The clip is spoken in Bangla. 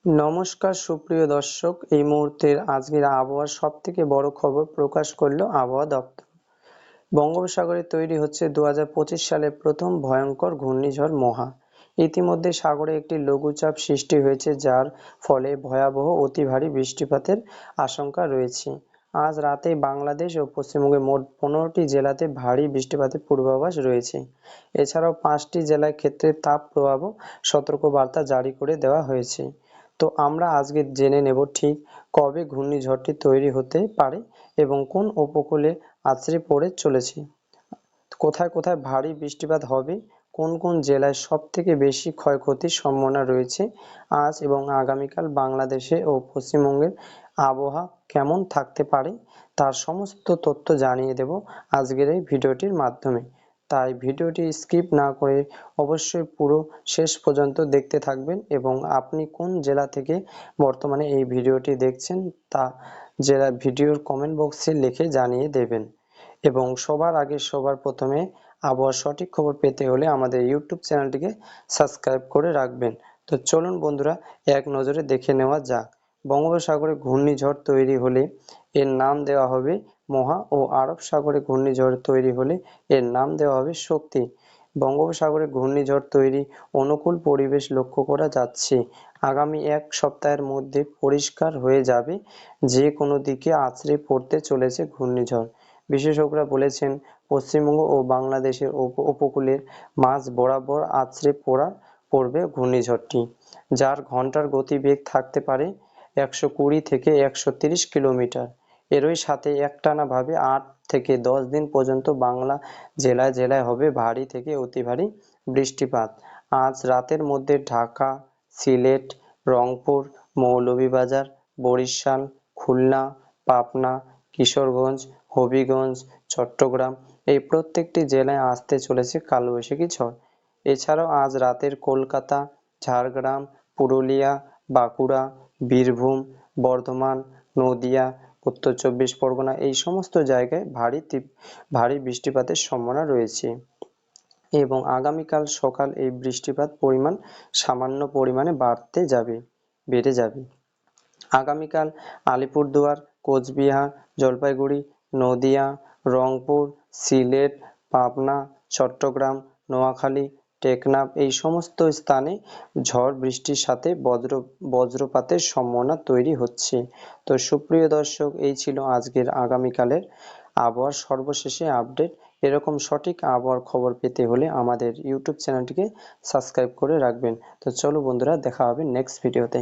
নমস্কার সুপ্রিয় দর্শক, এই মুহূর্তের আজকের আবহাওয়ার সবথেকে বড় খবর প্রকাশ করলো আবহাওয়া দপ্তর। বঙ্গোপসাগরে তৈরি হচ্ছে 2025 সালের প্রথম ভয়ঙ্কর ঘূর্ণিঝড় মহা। ইতিমধ্যে সাগরে একটি লঘুচাপ সৃষ্টি হয়েছে, যার ফলে ভয়াবহ অতি ভারী বৃষ্টিপাতের আশঙ্কা রয়েছে। আজ রাতে বাংলাদেশ ও পশ্চিমবঙ্গের মোট 15টি জেলাতে ভারী বৃষ্টিপাতের পূর্বাভাস রয়েছে। এছাড়াও 5টি জেলার ক্ষেত্রে তাপপ্রবাহ সতর্কবার্তা জারি করে দেওয়া হয়েছে। তো আমরা আজকে জেনে নেব ঠিক কবে ঘূর্ণিঝড়টি তৈরি হতে পারে এবং কোন উপকূলে আছড়ে পড়ে চলেছে, কোথায় কোথায় ভারী বৃষ্টিপাত হবে, কোন কোন জেলায় সবথেকে বেশি ক্ষয়ক্ষতির সম্ভাবনা রয়েছে। আজ এবং আগামীকাল বাংলাদেশে ও পশ্চিমবঙ্গের আবহাওয়া কেমন থাকতে পারে তার সমস্ত তথ্য জানিয়ে দেব আজকের এই ভিডিওটির মাধ্যমে। তাই ভিডিওটি স্কিপ না করে অবশ্যই পুরো শেষ পর্যন্ত দেখতে থাকবেন এবং আপনি কোন জেলা থেকে বর্তমানে এই ভিডিওটি দেখছেন তা জেলা ভিডিওর কমেন্ট বক্সে লিখে জানিয়ে দেবেন। এবং সবার আগে সবার প্রথমে আবহাওয়ার সঠিক খবর পেতে হলে আমাদের ইউটিউব চ্যানেলটিকে সাবস্ক্রাইব করে রাখবেন। তো চলুন বন্ধুরা, এক নজরে দেখে নেওয়া যাক। বঙ্গোপসাগরে ঘূর্ণিঝড় তৈরি হলে এর নাম দেওয়া হবে মহা ও আরব সাগরে ঘূর্ণিঝড় তৈরি হলে এর নাম দেওয়া হবে শক্তি। বঙ্গোপসাগরে ঘূর্ণিঝড় তৈরি অনুকূল পরিবেশ লক্ষ্য করা যাচ্ছে। আগামী এক সপ্তাহের মধ্যে পরিষ্কার হয়ে যাবে যে কোনো দিকে আছড়ে পড়তে চলেছে ঘূর্ণিঝড়। বিশেষজ্ঞরা বলেছেন, পশ্চিমবঙ্গ ও বাংলাদেশের উপকূলের মাঝ বরাবর আছড়ে পড়বে ঘূর্ণিঝড়টি, যার ঘন্টার গতিবেগ থাকতে পারে 120 থেকে 130 কিলোমিটার। এরই সাথে একটানাভাবে 8 থেকে 10 দিন পর্যন্ত বাংলা জেলায় জেলায় হবে ভারী থেকে অতি ভারী বৃষ্টিপাত। আজ রাতের মধ্যে ঢাকা, সিলেট, রংপুর, মৌলভীবাজার, বরিশাল, খুলনা, পাবনা, কিশোরগঞ্জ, হবিগঞ্জ, চট্টগ্রাম এই প্রত্যেকটি জেলায় আসতে চলেছে কালবৈশাখী ঝড়। এছাড়াও আজ রাতের কলকাতা, ঝাড়গ্রাম, পুরুলিয়া, বাঁকুড়া, বীরভূম, বর্ধমান, নদিয়া, উত্তর চব্বিশ পরগনা এই সমস্ত জায়গায় ভারী বৃষ্টিপাতের সম্ভাবনা রয়েছে এবং আগামীকাল সকাল এই বৃষ্টিপাত পরিমাণ সামান্য পরিমাণে বেড়ে যাবে। আগামীকাল আলিপুরদুয়ার, কোচবিহার, জলপাইগুড়ি, নদিয়া, রংপুর, সিলেট, পাবনা, চট্টগ্রাম, নোয়াখালী, টেকনাফ এই সমস্ত স্থানে ঝড় বৃষ্টির সাথে বজ্রপাতের সম্ভাবনা তৈরি হচ্ছে। তো সুপ্রিয় দর্শক, এই ছিল আজকের আগামীকালের আবহাওয়ার সর্বশেষে আপডেট। এরকম সঠিক আবহাওয়ার খবর পেতে হলে আমাদের ইউটিউব চ্যানেলটিকে সাবস্ক্রাইব করে রাখবেন। তো চলো বন্ধুরা, দেখা হবে নেক্সট ভিডিওতে।